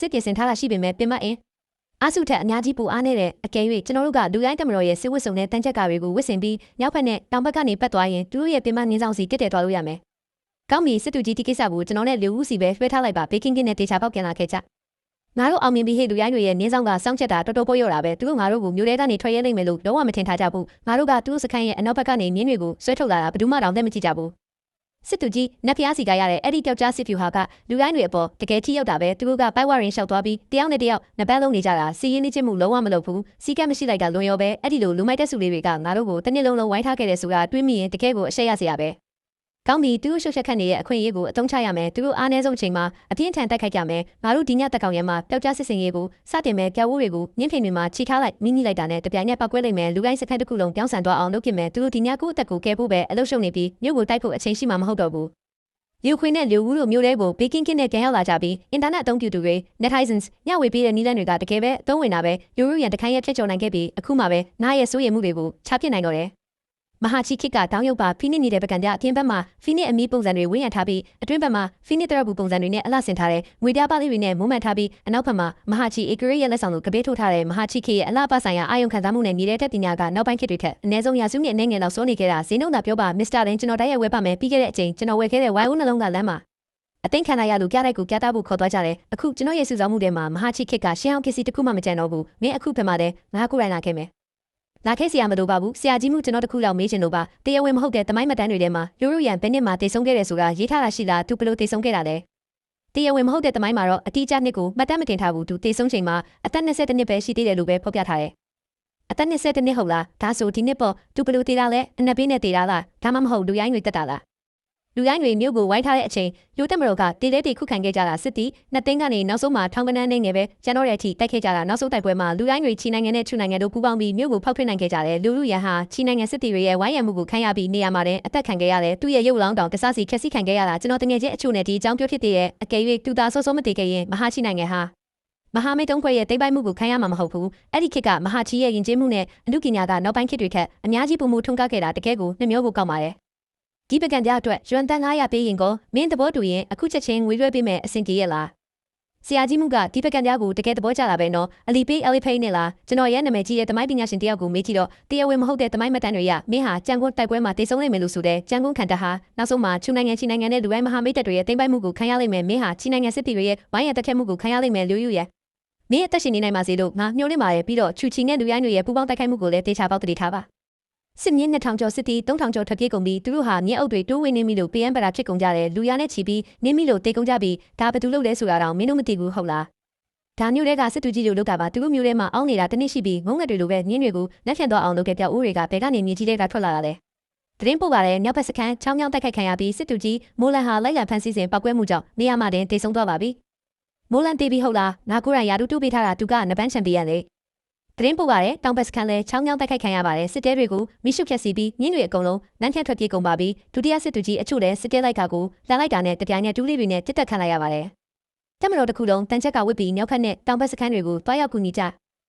စစ်ပြင်ဆင်ထားတာရှိပေမဲ့ပင်မအင်းအားစုထက်အများကြီးပိုအားနေတဲ့အကယ်၍ကျွန်တော်တို့ကလူရိုင်းတမတော်ရဲ့စစ်ဝတ်စုံနဲ့တန်းချက်ကတွေကိုဝတ်ဆင်ပြီးမြောက်ဖက်နဲ့တောင်ဘက်ကနေပတ်သွားရင်သူတို့ရဲ့ပင်မနင်းဆောင်စီတက်တယ်သွားလို့ရမယ်။ကောင်းပြီစစ်တူကြီးဒီကိစ္စကိုကျွန်တော်နဲ့လူဦးစီပဲလွှဲထားလိုက်ပါဘေကင်းကင်းနဲ့တေချာပေါက်ပြန်လာခဲ့ကြ။ငါတို့အောင်မြင်ပြီးဟေ့လူရိုင်းတွေရဲ့နင်းဆောင်ကစောင့်ချက်တာတော်တော်ပို့ရတာပဲသူတို့ငါတို့ကိုမျိုးတဲကနေထွက်ရဲလိမ့်မယ်လို့လုံးဝမထင်ထားကြဘူး။ငါတို့ကသူတို့စခန်းရဲ့အနောက်ဘက်ကနေမြင်းတွေကိုဆွဲထုတ်လာတာဘယ်သူမှတောင်သက်မကြည့်ကြဘူး။စစ်တူကြီးနက်ဖျားစီကရတဲ့အဲ့ဒီကြောက်ကြားစစ်ဖြူဟာကလူရိုင်းတွေအပေါ်တကယ်ထိရောက်တာပဲသူတို့ကပိုက်ဝရင်ရှောက်သွားပြီးတယောက်နဲ့တယောက်နှစ်ပတ်လုံးနေကြတာစီးရင်နေချင်းမှုလုံးဝမလုပ်ဘူးစီးကမ်းမရှိလိုက်တာလွန်ရောပဲအဲ့ဒီလိုလူမိုက်တဲ့စုလေးတွေကငါတို့ကိုတစ်နှစ်လုံးလုံးဝိုင်းထားခဲ့တဲ့ဆိုတာတွေးမိရင်တကယ်ကိုအရှက်ရစရာပဲကောင်းပြီသူတို့ရှုပ်ချက်ခတ်နေရဲ့အခွင့်အရေးကိုအသုံးချရမယ်သူတို့အားနည်းဆုံးချိန်မှာအပြင်းထန်တိုက်ခိုက်ကြမယ်ငါတို့ဒီညတက်ကောင်ရဲမှာပျောက်ကြားစစ်စင်ရေးကိုစတင်မယ်ကြောက်ဝိုးတွေကိုညှင်းဖင်တွေမှာခြိထားလိုက်မိမိလိုက်တာနဲ့တပြိုင်နက်ပောက်ကွဲလိုက်မယ်လူတိုင်းစခန်းတစ်ခုလုံးပြောင်းဆန်သွားအောင်လုပ်ပြမယ်သူတို့ဒီညကိုအသက်ကိုကဲဖို့ပဲအလုပ်ရှုပ်နေပြီးမြို့ကိုတိုက်ဖို့အချိန်ရှိမှမဟုတ်တော့ဘူးယူခွေနဲ့လူဦးတို့မျိုးတွေကိုဘေကင်းကင်းနဲ့ပြန်ရောက်လာကြပြီးအင်တာနက်အသုံးပြုသူတွေ netizens ညဝေပေးတဲ့နီးလန်းတွေကတကယ်ပဲအသုံးဝင်တာပဲယူရူရန်တခိုင်းရဖြစ်ချော်နိုင်ခဲ့ပြီးအခုမှပဲနားရဲ့စိုးရိမ်မှုတွေကိုချပြစ်နိုင်တော့တယ်မဟာချီခစ်ကတောင်းရုပ်ပါဖိနစ်နေတဲ့ပကံပြအပြင်ဘက်မှာဖိနစ်အမီပုံစံတွေဝင်းရံထားပြီးအတွင်းဘက်မှာဖိနစ်တရဘူးပုံစံတွေနဲ့အလှဆင်ထားတဲ့ငွေပြားပါလေးတွေနဲ့မုံမှန်ထားပြီးအနောက်ဘက်မှာမဟာချီအေဂရီရဲ့လက်ဆောင်ကိုကပေးထုတ်ထားတဲ့မဟာချီခစ်ရဲ့အလှပဆိုင်ရာအာယုံခံစားမှုနဲ့နေတဲ့တက်ပညာကနောက်ပိုင်းခေတ်တွေထက်အနည်းဆုံးရာစုနှစ်အနေငယ်လောက်စိုးနေခဲ့တာဈေးနှုန်းသာပြောပါမစ္စတာလင်ကျွန်တော်တိုက်ရိုက်ဝယ်ပါမယ်ပြီးခဲ့တဲ့အချိန်ကျွန်တော်ဝယ်ခဲ့တဲ့ဝိုင်ဦးနှလုံးကလမ်းမှာအသိခံရလူပြတဲ့ကိုပြတာဖို့ခေါ်သွားကြတယ်အခုကျွန်တော်ရဲ့စုဆောင်မှုထဲမှာမဟာချီခစ်ကရှင်းအောင်ပစ္စည်းတစ်ခုမှမကြံတော့ဘူးမင်းအခုဖက်မှာတဲ့ငါကိုယ်တိုင်လာခဲ့မယ်လာခဲ့စရာမလိုပါဘူးဆရာကြီးမှုကျွန်တော်တခုလောက်မေးချင်လို့ပါတရားဝင်မဟုတ်တဲ့တမိုင်းမတန်းတွေထဲမှာလူရူရန်ဘယ်နှစ်မှာတည်ဆုံးခဲ့တယ်ဆိုတာရေးထားတာရှိလားသူဘယ်လိုတည်ဆုံးခဲ့တာလဲတရားဝင်မဟုတ်တဲ့တမိုင်းမှာတော့အတိအကျနှစ်ကိုမှတ်တမ်းမတင်ထားဘူးသူတည်ဆုံးချိန်မှာအသက်20နှစ်ပဲရှိသေးတယ်လို့ပဲဖော်ပြထားတယ်အသက်20နှစ်ဟုတ်လားဒါဆိုဒီနှစ်ပေါ့သူဘယ်လိုတည်တာလဲအနက်ပေးနဲ့တည်တာလားဒါမှမဟုတ်လူရိုင်းတွေတက်တာလားလူရိုင်းတွေမြို့ကိုဝိုင်းထားတဲ့အချိန်ရိုးတက်မတော်ကတေးလေးတေခုခံခဲ့ကြတာစစ်တီနှစ်သိန်းကနေနောက်ဆုံးမှာထောင်ကနန်းနေငယ်ပဲကျန်တော့တဲ့အထိတိုက်ခဲ့ကြတာနောက်ဆုံးတိုက်ပွဲမှာလူရိုင်းတွေချီနိုင်ငံနဲ့ချူနိုင်ငံတို့ပူးပေါင်းပြီးမြို့ကိုဖောက်ထွင်းနိုင်ခဲ့ကြတယ်လူလူရန်ဟာချီနိုင်ငံစစ်တီတွေရဲ့ဝိုင်းရံမှုကိုခံရပြီးနေရာမှာတဲ့အသက်ခံခဲ့ရတယ်သူ့ရဲ့ရုပ်လောင်းတောင်တဆစီခက်စီခံခဲ့ရတာကျွန်တော်တငယ်ချင်းအချို့နဲ့ဒီအကြောင်းပြောဖြစ်တဲ့အကယ်၍သူသာစောစောမတည်ခဲ့ရင်မဟာချီနိုင်ငံဟာမဟာမိတ်တုံးခွဲရဲ့တိတ်ပိုက်မှုကိုခံရမှာမဟုတ်ဘူးအဲ့ဒီခေတ်ကမဟာချီရဲ့ယဉ်ကျေးမှုနဲ့အမှုပညာကနောက်ပိုင်းခေတ်တွေထက်အများကြီးပုံမှုထုံးကားခဲ့တာတကယ်ကိုနှမျိုးကိုကောက်ပါတယ်ဒီပကံပြအတွက်ရွမ်တန်900ပေးရင်ကိုမင်းသဘောတူရင်အခုချက်ချင်းငွေရွှဲပေးမယ်အဆင်ပြေရလားဆရာကြီးမှုကဒီပကံပြကိုတကယ်သဘောကျတာပဲနော်အလီပေးအလီဖိနဲ့လားကျွန်တော်ရဲ့နာမည်ကြီးတဲ့တမိုင်းပညာရှင်တယောက်ကိုမေးကြည့်တော့တရားဝင်မဟုတ်တဲ့တမိုင်းမတန်းတွေရမင်းဟာကြံကွန်းတိုက်ပွဲမှာတိတ်ဆုံးနိုင်မယ်လို့ဆိုတဲ့ကြံကွန်းခံတဟာနောက်ဆုံးမှာချူနိုင်ငံချီနိုင်ငံနဲ့လူတိုင်းမဟာမိတ်တပ်တွေရဲ့တိမ့်ပိုက်မှုကိုခံရလိမ့်မယ်မင်းဟာချီနိုင်ငံစစ်တီတွေရဲ့ဝိုင်းရံတက်ခတ်မှုကိုခံရလိမ့်မယ်လူယူရဲ့မင်းအသက်ရှင်နေနိုင်ပါစေလို့ငါမျှော်လင့်ပါတယ်ပြီးတော့ချူချီနဲ့လူရိုင်းတွေရဲ့ပူပေါင်းတိုက်ခိုက်မှုကိုလည်းတေချာပေါက်တည်ထားပါစစ်မြင်း2000ကျော်စစ်တီ3000ကျော်ထွက်ပြေးကုန်ပြီးသူတို့ဟာမြင်းအုပ်တွေတိုးဝင်းနေမိလို့ PM ပရာဖြစ်ကုန်ကြတယ်လူရနဲ့ချီပြီးနင်းမိလို့တေကုန်ကြပြီးဒါဘယ်သူလုပ်လဲဆိုတာတော့မင်းတို့မသိဘူးဟုတ်လားဒါမျိုးတွေကစစ်တူကြီးတွေလုပ်တာပါသူတို့မျိုးထဲမှာအောင်းနေတာတနည်းရှိပြီးငုံငက်တွေလိုပဲညင်းတွေကိုလက်ဖြန့်သွားအောင်လုပ်ခဲ့ပြအိုးတွေကဘယ်ကနေမြေကြီးတွေကထွက်လာတာလဲသတင်းပို့ပါတယ်မြောက်ဘက်စခန်းချောင်းမြောင်းတိုက်ခိုက်ခံရပြီးစစ်တူကြီးမိုးလန်ဟာလိုက်လံဖမ်းဆီးစဉ်ပောက်ကွဲမှုကြောင့်နေရာမှာတင်တေဆုံးသွားပါပြီမိုးလန်တေးပြီးဟုတ်လားငါကိုယ်တိုင်ယာတူတူပေးထားတာသူကနပန်းချန်ပီယံလေသတင်းပို့ပါတယ်တောင်ဘက်စခန်းလဲချောင်းမြောင်းတိုက်ခိုက်ခံရပါတယ်စစ်တဲတွေကိုမိရှုဖြက်စီပြီးညင်းတွေအကုန်လုံးလမ်းဖြန့်ထွက်ပြေးကုန်ပါပြီဒုတိယစစ်တူကြီးအချို့လဲစစ်တဲလိုက်ကကိုလှန်လိုက်တာနဲ့တပြိုင်နက်တူးလေးတွေနဲ့တစ်တက်ခံလိုက်ရပါတယ်တက်မတော်တစ်ခုလုံးတန်ချက်ကဝစ်ပြီးမြောက်ခတ်နဲ့တောင်ဘက်စခန်းတွေကိုတွားရောက်ကူညီက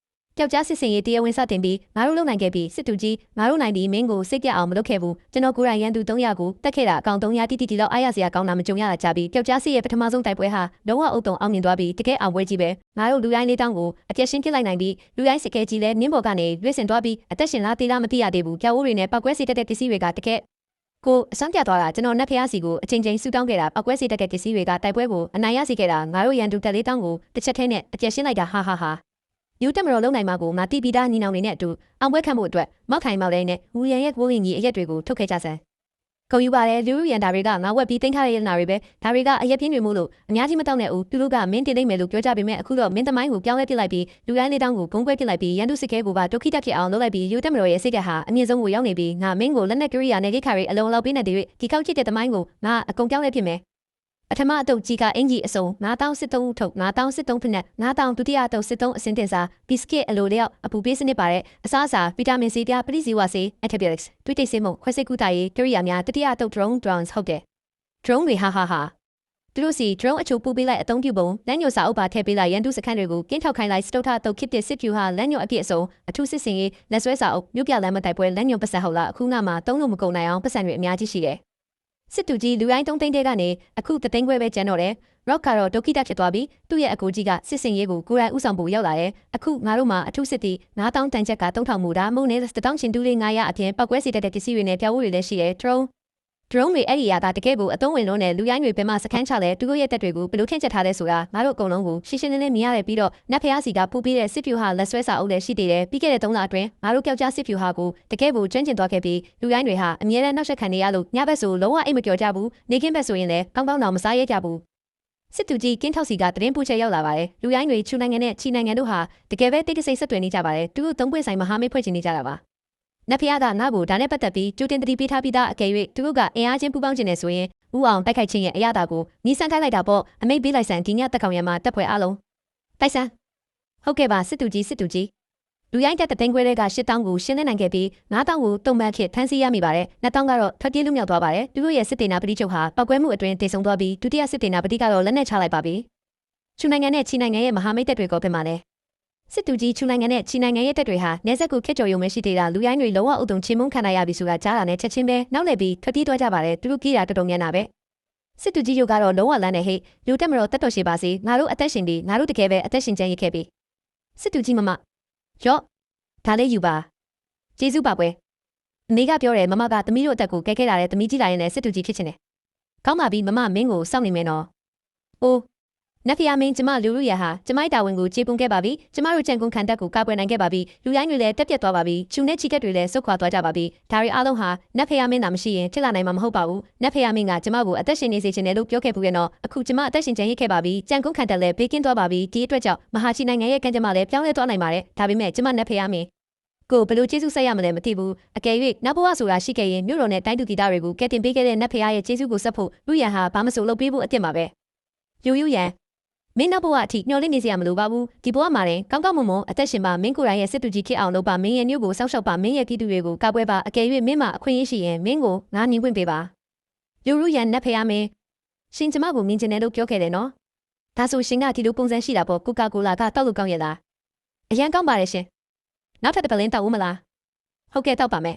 ြပျောက်ကြားစစ်စင်ရေးတရားဝင်စတင်ပြီးငါတို့လုံနိုင်ခဲ့ပြီးစစ်တူကြီးငါတို့နိုင်ပြီးမင်းကိုစိတ်ပြအောင်မလုပ်ခဲ့ဘူးကျွန်တော်ကိုယ်တိုင်ရန်သူ300ကိုတက်ခဲ့တာအကောင်300တိတိလောက်အားရစရာကောင်းတာမကြုံရတာကြပြီးပျောက်ကြားစစ်ရဲ့ပထမဆုံးတိုက်ပွဲဟာလုံးဝအုပ်တုံအောင်မြင်သွားပြီးတကယ်အောင်ပွဲကြီးပဲငါတို့လူရိုင်းလေးတောင်းကိုအပြည့်ရှင်းပြလိုက်နိုင်ပြီးလူရိုင်းစကဲကြီးလဲနင်းဘော်ကနေလွှင့်စင်သွားပြီးအသက်ရှင်လားတေးလားမသိရသေးဘူးကြောက်အိုးတွေနဲ့ပောက်ကွဲစေတတ်တဲ့ပစ္စည်းတွေကတကယ်ကိုအစွမ်းပြသွားတာကျွန်တော်နက်ဖျားစီကိုအချိန်ချင်းဆူတောင်းခဲ့တာပောက်ကွဲစေတတ်တဲ့ပစ္စည်းတွေကတိုက်ပွဲကိုအနိုင်ရစေခဲ့တာငါတို့ရန်သူတက်လေးတောင်းကိုတစ်ချက်ထဲနဲ့အပြည့်ရှင်းလိုက်တာဟာယူတက်မတော်လုံနိုင်မှာကိုငါတီးပြီးသားညီနောင်တွေနဲ့အတူအောင်ပွဲခံဖို့အတွက်မောက်ခိုင်မောက်လေးနဲ့ဝူရန်ရဲ့ဝိုးရင်ကြီးအရက်တွေကိုထုတ်ခဲ့ကြစမ်းဂုံယူပါတယ်လူရန်ဒါတွေကငါဝက်ပြီးတင်ထားတဲ့ရနာတွေပဲဒါတွေကအရက်ပြင်းတွေမို့လို့အများကြီးမတောက်နဲ့ဦးသူတို့ကမင်းတင်လိမ့်မယ်လို့ပြောကြပေမဲ့အခုတော့မင်းသမိုင်းကိုပြောင်းလဲပစ်လိုက်ပြီးလူရိုင်းလေးတောင်းကိုဂုံကွဲပစ်လိုက်ပြီးရန်သူစစ်ခဲကိုပါဒုက္ခိတဖြစ်အောင်လုပ်လိုက်ပြီးယူတက်မတော်ရဲ့စိတ်ဓာတ်ဟာအမြင့်ဆုံးကိုရောက်နေပြီးငါမင်းကိုလက်နက်ကရိယာနဲ့ဂိတ်ခါတွေအလုံးလောက်ပေးနေတဲ့ဒီကောက်ချစ်တဲ့သမိုင်းကိုငါအကုန်ပြောင်းလဲပစ်မယ်ပထမအတုပ်ကြီးကအင်ကြီးအစုံ9000စစ်သုံးထုတ်9000စစ်သုံးဖက်နဲ့9000ဒုတိယအတုပ်စစ်သုံးအစင်းတင်စာဘီစကစ်အလိုလျောက်အပူပေးစနစ်ပါတဲ့အစားအစာဗီတာမင်စီပြပရိဇီဝဆေး antibiotics တွေးတိတ်ဆေးမုံခွဲစိတ်ကူတာရေးကိရိယာများတတိယအတုပ် drones ဟုတ်တယ် drone တွေဟာသူတို့စီ drone အချို့ပူပေးလိုက်အသုံးပြုပုံလက်ညှိုစာအုပ်ပါထည့်ပေးလိုက်ရန်သူစခန်းတွေကိုကင်းထောက်ခိုင်းလိုက်စတုထအတုပ်ခစ်တဲ့စစ်ဖြူဟာလက်ညှိုအပြည့်အစုံအထူးစစ်စင်ရေးလက်ဆွဲစာအုပ်မြို့ပြလမ်းမတိုက်ပွဲလက်ညှိုပတ်စံဟုတ်လားအခုနောက်မှာသုံးလို့မကုန်နိုင်အောင်ပတ်စံတွေအများကြီးရှိတယ် စစ်တူကြီးလူရိုင်း3သိန်းတဲကနေအခု3သိန်းခွဲပဲကျန်တော့တယ်။ Rock ကတော့ဒုက္ခိတဖြစ်သွားပြီးသူ့ရဲ့အကိုကြီးကစစ်စင်ရေးကိုကိုယ်တိုင်ဥဆောင်ဖို့ရောက်လာတယ်။အခုငါတို့မှာအထုစစ်တီ9000တန်ချက်က3000မူတာမုံနဲ့1000ချင်းတူးလေး900အပြင်ပောက်ကွဲစေတတ်တဲ့ပစ္စည်းတွေနဲ့ပြဝူတွေလည်းရှိတယ်။ drone တွေအဲ့ဒီရတာတကယ်ကိုအသုံးဝင်လို့နဲ့လူရိုင်းတွေဘယ်မှာစခန်းချလဲသူတို့ရဲ့တက်တွေကိုဘယ်လိုထင်ချက်ထားလဲဆိုတာငါတို့အကုန်လုံးကိုရှင်းရှင်းလင်းလင်းမြင်ရတယ်ပြီးတော့နတ်ဖျားစီကပူပြီးတဲ့စစ်ဖြူဟာလက်ဆွဲစာအုပ်လည်းရှိသေးတယ်ပြီးခဲ့တဲ့3လအတွင်းငါတို့ကြောက်ကြားစစ်ဖြူဟာကိုတကယ်ကိုကျွမ်းကျင်သွားခဲ့ပြီးလူရိုင်းတွေဟာအမြဲတမ်းနောက်ဆက်ခံနေရလို့ညဘက်ဆိုလုံးဝအိမ်မပြောကြဘူးနေခင်းဘက်ဆိုရင်လည်းကောင်းကောင်းတော့မစားရကြဘူးစစ်တူကြီးကင်းထောက်စီကတရင်ပူချက်ရောက်လာပါတယ်လူရိုင်းတွေချူနိုင်ငံနဲ့ချီနိုင်ငံတို့ဟာတကယ်ပဲတိတ်တဆိတ်ဆက်သွယ်နေကြပါတယ်သူတို့သုံးပွင့်ဆိုင်မဟာမိတ်ဖွဲ့ချင်နေကြတာပါနတ်ဖျားကနားကိုဒါနဲ့ပတ်သက်ပြီးကျူတင်တတိပေးထားပြီးသားအကယ်၍သူတို့ကအင်အားချင်းပူပေါင်းခြင်းနဲ့ဆိုရင်ဦးအောင်တိုက်ခိုက်ခြင်းရဲ့အရာတာကိုနီးစမ်းခိုင်းလိုက်တာပေါ့အမိတ်ပေးလိုက်ဆန်ဒီညတက်ကောင်ရမှာတက်ဖွယ်အားလုံးတိုက်ဆန်းဟုတ်ကဲ့ပါစစ်တူကြီးလူရိုင်းတက်သိန်းခွဲတွေက8000ကိုရှင်းလင်းနိုင်ခဲ့ပြီး9000ကိုတုံမှန်ဖြစ်ထမ်းဆီးရမိပါတယ်2000ကတော့ထွက်ပြေးလွတ်မြောက်သွားပါတယ်သူတို့ရဲ့စစ်တေနာပတိချုပ်ဟာပောက်ကွဲမှုအတွင်းတည်ဆုံသွားပြီးဒုတိယစစ်တေနာပတိကတော့လက်နက်ချလိုက်ပါပြီချူနိုင်ငံနဲ့ချီနိုင်ငံရဲ့မဟာမိတ်တပ်တွေကဖြစ်မှာလဲစစ်တူကြီးချူနိုင်ငံနဲ့ချီနိုင်ငံရဲ့တပ်တွေဟာနေဆက်ကိုခက်ကြော်ရုံမရှိသေးတာလူရိုင်းတွေလုံးဝအုပ်တုံချင်းမုန်းခံရပြီဆိုတာကြားတာနဲ့ချက်ချင်းပဲနောက်လှည့်ပြီးထွက်ပြေးသွားကြပါတယ်သူတို့ကြီးတာတော်တော်များများပဲစစ်တူကြီးတို့ကတော့လုံးဝလန်းနေဟိလူတက်မတော်တက်တော်ရှိပါစေငါတို့အသက်ရှင်ပြီးငါတို့တကယ်ပဲအသက်ရှင်ကျန်ရခဲ့ပြီစစ်တူကြီးမမရော့ဒါလေးယူပါကျေးဇူးပါပွဲအမေကပြောတယ်မမကသမီးတို့အသက်ကိုကဲခဲ့တာတဲ့သမီးကြီးလာရင်လည်းစစ်တူကြီးဖြစ်ချင်တယ်ကောင်းပါပြီမမမင်းကိုစောင့်နေမယ်နော်အိုးနတ်ဖျားမင်းကျမလူလူရဟာကျမတာဝန်ကိုကျေပွန်ခဲ့ပါပြီကျမတို့ကြံကုန်ခံတက်ကိုကာကွယ်နိုင်ခဲ့ပါပြီလူရိုင်းတွေလည်းတက်ပြတ်သွားပါပြီချူနဲ့ချီကက်တွေလည်းဆုတ်ခွာသွားကြပါပြီဒါရီအားလုံးဟာနတ်ဖျားမင်းသာမရှိရင်ဖြစ်လာနိုင်မှာမဟုတ်ပါဘူးနတ်ဖျားမင်းကကျမကိုအသက်ရှင်နေစေချင်တယ်လို့ပြောခဲ့ဘူးရဲ့နော်အခုကျမအသက်ရှင်ကျန်ရစ်ခဲ့ပါပြီကြံကုန်ခံတက်လည်းဘေးကင်းသွားပါပြီဒီအတွက်ကြောင့်မဟာချီနိုင်ငံရဲ့ကံကြမ္မာလည်းပြောင်းလဲသွားနိုင်ပါတယ်ဒါပေမဲ့ကျမနတ်ဖျားမင်းကိုဘယ်လိုကျေးဇူးဆက်ရမလဲမသိဘူးအကယ်၍နတ်ဘဝဆိုတာရှိခဲ့ရင်မြို့တော်နဲ့တိုင်းသူပြည်သားတွေကိုကဲတင်ပေးခဲ့တဲ့နတ်ဖျားရဲ့ကျေးဇူးကိုဆက်ဖို့လူရန်ဟာဘာမဆိုလုပ်ပေးဖို့အစ်စ်မှာပဲယူရန်မင်းနောက်ဘဝအထိညှော်လင့်နေစရာမလိုပါဘူးဒီဘဝမှာရင်ကောင်းကောင်းမွန်မွန်အသက်ရှင်ပါမင်းကိုယ်တိုင်ရဲ့စစ်တူကြီးဖြစ်အောင်လုပ်ပါမင်းရဲ့မျိုးကိုစောင့်ရှောက်ပါမင်းရဲ့ကီတူတွေကိုကာကွယ်ပါအကယ်၍မင်းမှာအခွင့်အရေးရှိရင်မင်းကိုငါမြင်ခွင့်ပေးပါယူရန်နတ်ဖျားမင်းရှင်ကျမကိုမြင်ချင်တယ်လို့ပြောခဲ့တယ်နော်ဒါဆိုရှင်ကဒီလိုပုံစံရှိတာပေါ့ကိုကာကိုလာကတောက်လို့ကောင်းရလားအရန်ကောင်းပါတယ်ရှင်နောက်ထပ်တစ်ပလင်းတောက်ဦးမလားဟုတ်ကဲ့တောက်ပါမယ်